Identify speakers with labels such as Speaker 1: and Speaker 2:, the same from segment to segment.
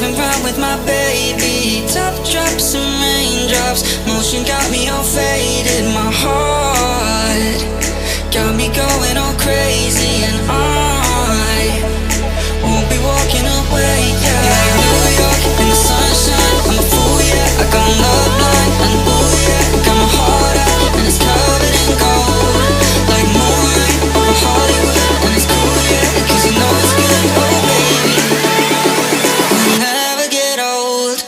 Speaker 1: Driving round with my baby, top drops and raindrops. Motion got me all faded, my heart got me going all crazy, and I won't be walking away, yeah. Like New York in the sunshine, I'm a fool, yeah. I got love blind, and ooh, yeah. Got my heart out, and it's covered in gold. Like moonlight over Hollywood, and it's cool, yeah. Cause you know it's good, oh baby. We'll never get old.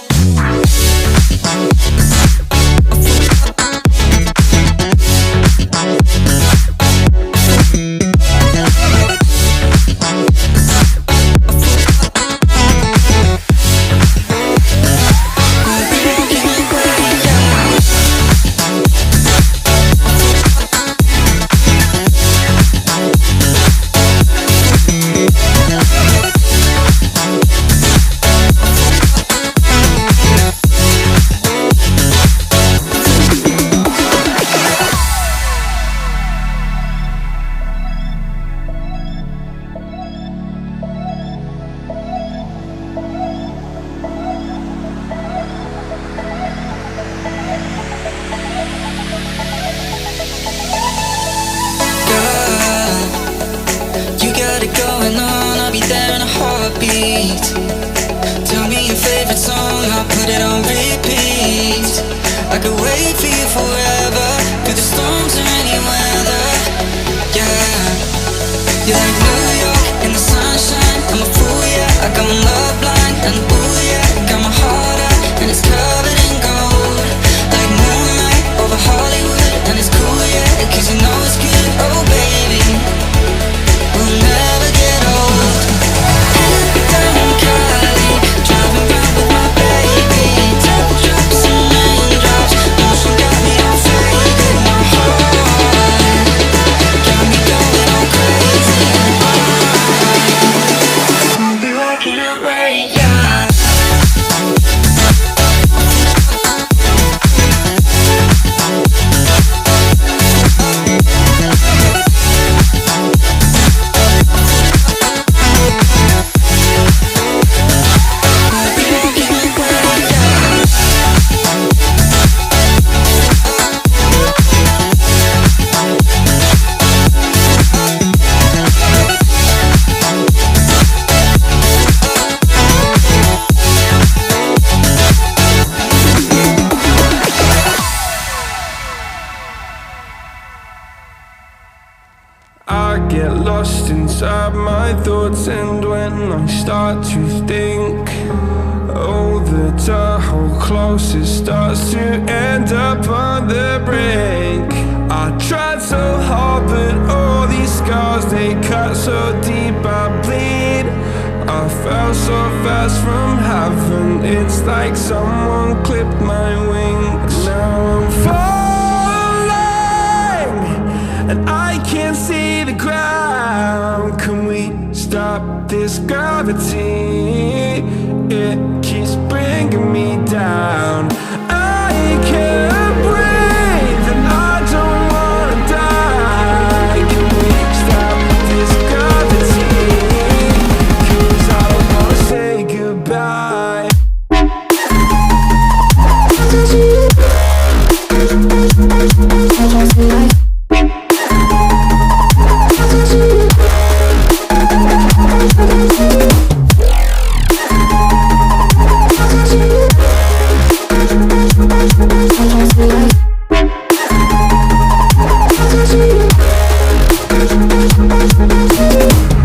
Speaker 1: Going on, I'll be there in a heartbeat. Tell me your favorite song, I'll put it on repeat. I could wait for you forever, through the storms or any weather. Yeah, you're like New York in the sunshine, I'm a fool, yeah. I got my love blind, and ooh, yeah. Got my heart out, and it's covered in gold. Like moonlight over Hollywood, and it's cool, yeah. Cause you know it's good, oh baby. We'll never get old. Down in Cali, driving round with my baby. Top drops and raindrops, motion got me all faded. My heart got me going all crazy, and I'll be walking away, yeah.
Speaker 2: I get lost inside my thoughts, and when I start to think, oh, the Tahoe closest starts to end up on the brink. I tried so hard, but all these scars, they cut so deep I bleed. I fell so fast from heaven, it's like someone clipped my wings. Now I'm falling, and I can't see the ground. Can we stop this gravity? It keeps bringing me down. I can't breathe, and I don't wanna die. Can we stop this gravity? 'Cause I don't wanna say goodbye.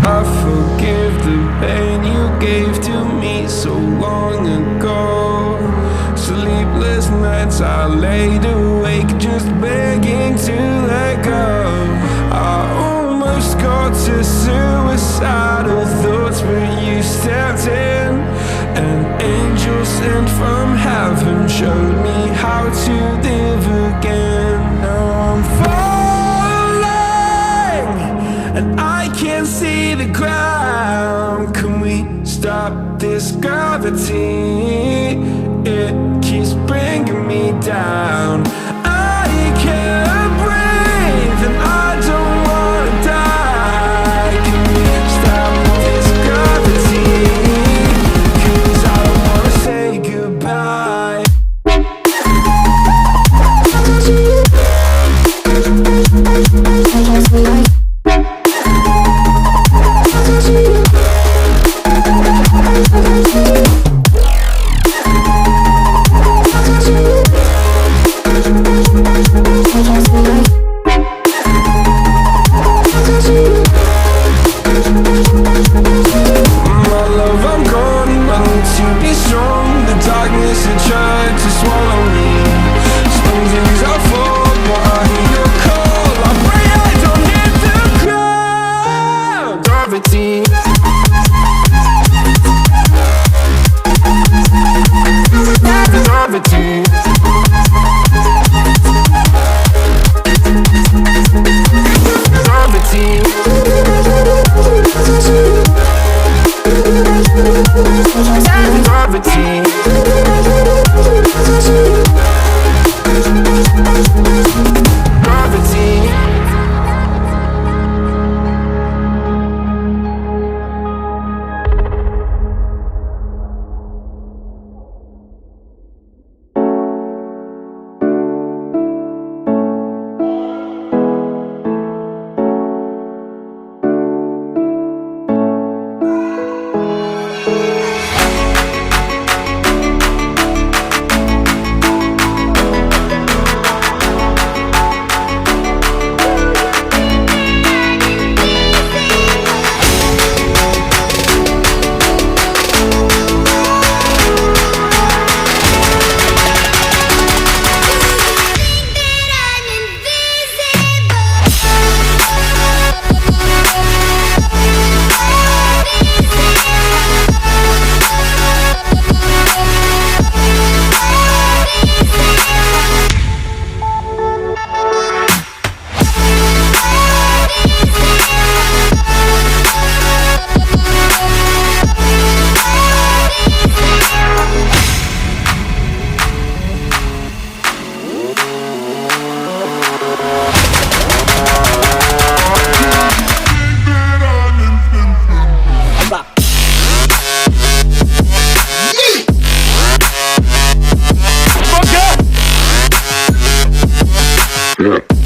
Speaker 2: I forgive the pain you gave to me so long ago. Sleepless nights I laid awake just begging to let go. I almost got to suicidal thoughts, but you stepped in. An angel sent from heaven showed me how to live again. Now I'm falling, and I can't see the ground. Can we stop this gravity? It keeps bringing me down. I can't breathe, and I don't wanna die. Can we stop this gravity? 'Cause I don't
Speaker 3: Yeah.